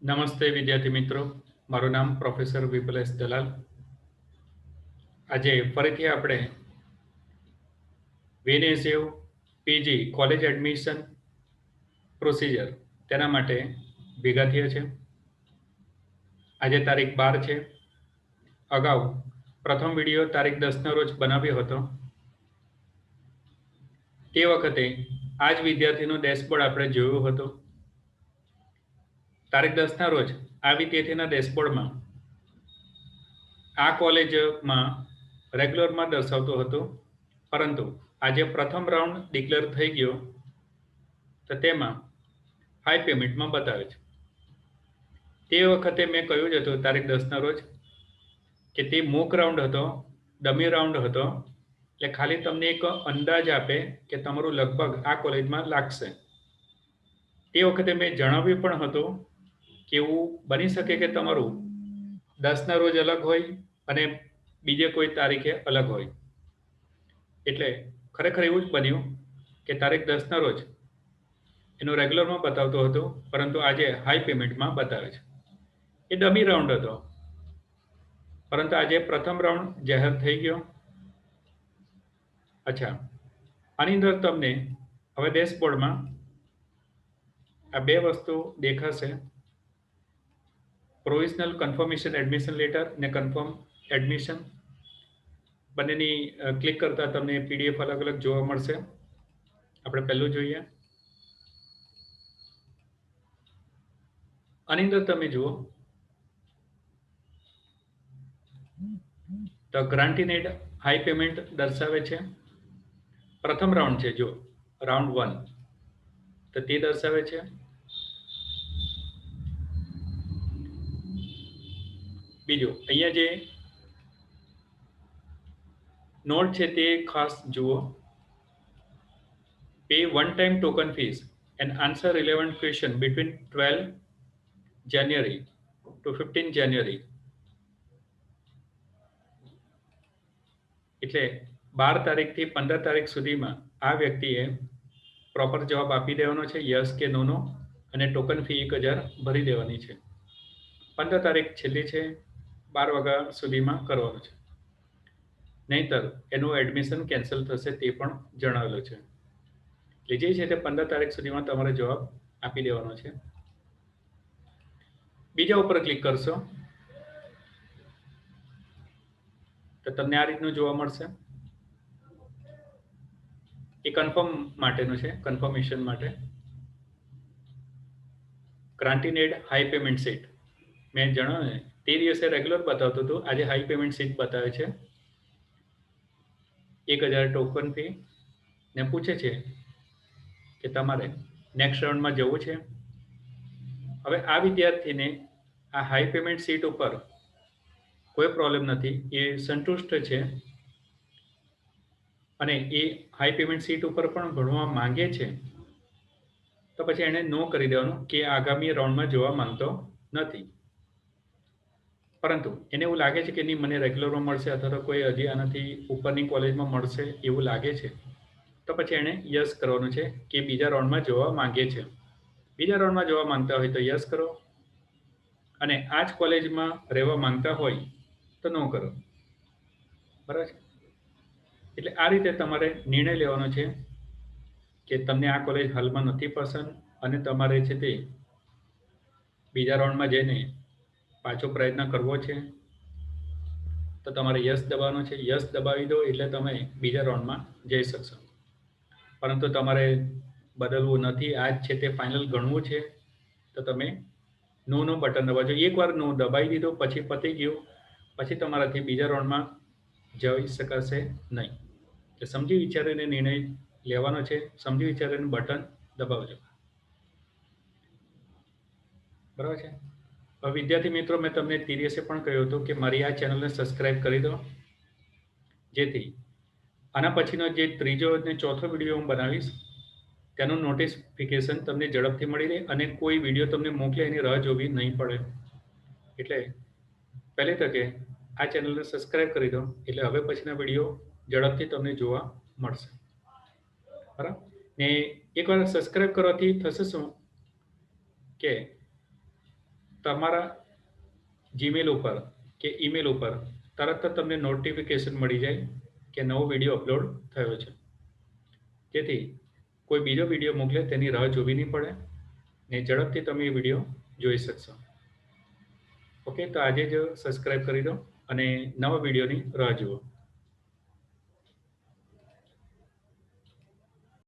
નમસ્તે વિદ્યાર્થી મિત્રો, મારું નામ પ્રોફેસર વિપુલેશ દલાલ. આજે ફરીથી આપણે વિનેસિવ પીજી કોલેજ એડમિશન પ્રોસિજર તેના માટે ભેગા થયા છે. આજે તારીખ 12 છે. અગાઉ પ્રથમ વિડીયો તારીખ 10ના રોજ બનાવ્યો હતો. તે વખતે આ જ વિદ્યાર્થીનો ડેશબોર્ડ આપણે જોયો હતો. તારીખ 10ના રોજ આ વિદ્યાર્થીના ડેશબોર્ડમાં આ કોલેજમાં રેગ્યુલરમાં દર્શાવતો હતો, પરંતુ આજે પ્રથમ રાઉન્ડ ડિક્લેર થઈ ગયો તો તેમાં હાઈ પેમેન્ટમાં બતાવે છે. તે વખતે મેં કહ્યું જ હતું તારીખ 10ના રોજ કે તે મોક રાઉન્ડ હતો, ડમી રાઉન્ડ હતો, એટલે ખાલી તમને એક અંદાજ આપે કે તમારું લગભગ આ કોલેજમાં લાગશે. તે વખતે મેં જણાવ્યું પણ હતું કે એવું બની શકે કે તમારું 10ના રોજ અલગ હોય અને બીજે કોઈ તારીખે અલગ હોય. એટલે ખરેખર એવું જ બન્યું કે તારીખ 10ના રોજ એનું રેગ્યુલરમાં બતાવતો હતો, પરંતુ આજે હાઈ પેમેન્ટમાં બતાવે છે. એ ડમી રાઉન્ડ હતો, પરંતુ આજે પ્રથમ રાઉન્ડ જાહેર થઈ ગયો. અચ્છા, આની અંદર તમને હવે ડેશબોર્ડમાં આ બે વસ્તુ દેખાશે: પ્રોવિઝનલ કન્ફર્મેશન એડમિશન લેટર ને કન્ફર્મ એડમિશન. બંનેની ક્લિક કરતા તમને પીડીએફ અલગ અલગ જોવા મળશે. આપણે પહેલું જોઈએ. આની અંદર તમે જુઓ તો ગ્રાન્ટીનેડ હાઈ પેમેન્ટ દર્શાવે છે. પ્રથમ રાઉન્ડ છે, જો રાઉન્ડ 1, તો તે દર્શાવે છે. બીજું અહીંયા જે નોટ છે તે ખાસ જુઓ. Pay one time token fees and answer relevant question between 12 January to 15 January. એટલે 12 તારીખથી 15 તારીખ સુધીમાં આ વ્યક્તિએ પ્રોપર જવાબ આપી દેવાનો છે, યસ કે નોનો, અને ટોકન ફી 1000 ભરી દેવાની છે. 15 તારીખ છેલ્લી છે, 12 વાગ્યા સુધીમાં કરવાનું છે, નહીંતર એનું એડમિશન કેન્સલ થશે તે પણ જણાવેલું છે. એટલે જે છે તે 15 તારીખ સુધીમાં તમારે જવાબ આપી દેવાનો છે. બીજા ઉપર ક્લિક કરશો તો તમને આ રીતનું જોવા મળશે. એ કન્ફર્મ માટેનું છે, કન્ફર્મેશન માટે. ગ્રાન્ટીનેડ હાઈ પેમેન્ટ સીટ મેં જણાવ્યું ને તે દિવસે રેગ્યુલર બતાવતું હતું, આજે હાઈ પેમેન્ટ સીટ બતાવે છે. 1000 ટોકન ફી ને પૂછે છે કે તમારે નેક્સ્ટ રાઉન્ડમાં જવું છે. હવે આ વિદ્યાર્થીને આ હાઈ પેમેન્ટ સીટ ઉપર કોઈ પ્રોબ્લેમ નથી, એ સંતુષ્ટ છે અને એ હાઈ પેમેન્ટ સીટ ઉપર પણ ભણવા માંગે છે. તો પછી એણે નો કરી દેવાનું કે આગામી રાઉન્ડમાં જવા માંગતો નથી. પરંતુ એને એવું લાગે છે કે નહીં, મને રેગ્યુલરમાં મળશે અથવા તો કોઈ હજી આનાથી ઉપરની કોલેજમાં મળશે એવું લાગે છે, તો પછી એણે યસ કરવાનું છે કે બીજા રાઉન્ડમાં જવા માંગે છે. બીજા રાઉન્ડમાં જવા માંગતા હોય તો યસ કરો, અને આ જ કોલેજમાં રહેવા માંગતા હોય તો નો કરો. બરાબર છે? એટલે આ રીતે તમારે નિર્ણય લેવાનો છે કે તમને આ કોલેજ હાલમાં નથી પસંદ અને તમારે છે તે બીજા રાઉન્ડમાં જઈને પાછો પ્રયત્ન કરવો છે, તો તમારે યસ દબાવવાનો છે. યસ દબાવી દો એટલે તમે બીજા રાઉન્ડમાં જઈ શકશો. પરંતુ તમારે બદલવું નથી, આ જ છે તે ફાઇનલ ગણવું છે, તો તમે નો બટન દબાવજો. એકવાર નો દબાવી દીધો પછી પતી ગયું, પછી તમારાથી બીજા રાઉન્ડમાં જઈ શકાશે નહીં. એટલે સમજી વિચારીને નિર્ણય લેવાનો છે, સમજી વિચારીને બટન દબાવજો. બરાબર છે? હવે વિદ્યાર્થી મિત્રો, મેં તમને તે દિવસે પણ કહ્યું હતું કે મારી આ ચેનલને સબસ્ક્રાઇબ કરી દો, જેથી આના પછીનો જે ત્રીજો અને ચોથો વિડીયો હું બનાવીશ તેનું નોટિફિકેશન તમને ઝડપથી મળી રહે અને કોઈ વિડીયો તમને મોકલે એની રાહ જોવી નહીં પડે. એટલે પહેલી તકે આ ચેનલને સબસ્ક્રાઇબ કરી દો, એટલે હવે પછીના વિડીયો ઝડપથી તમને જોવા મળશે. બરાબર ને? એકવાર સબસ્ક્રાઇબ કરવાથી થશે શું કે તમારા જીમેલ ઉપર કે ઈમેલ ઉપર તરત જ તમને નોટિફિકેશન મળી જાય કે નવો વિડીયો અપલોડ થયો છે, જેથી કોઈ બીજો વિડીયો મોકલે તેની રાહ જોવી નહીં પડે ને ઝડપથી તમે એ વિડીયો જોઈ શકશો. ઓકે, તો આજે જ સબસ્ક્રાઈબ કરી દો અને નવા વિડીયોની રાહ જુઓ.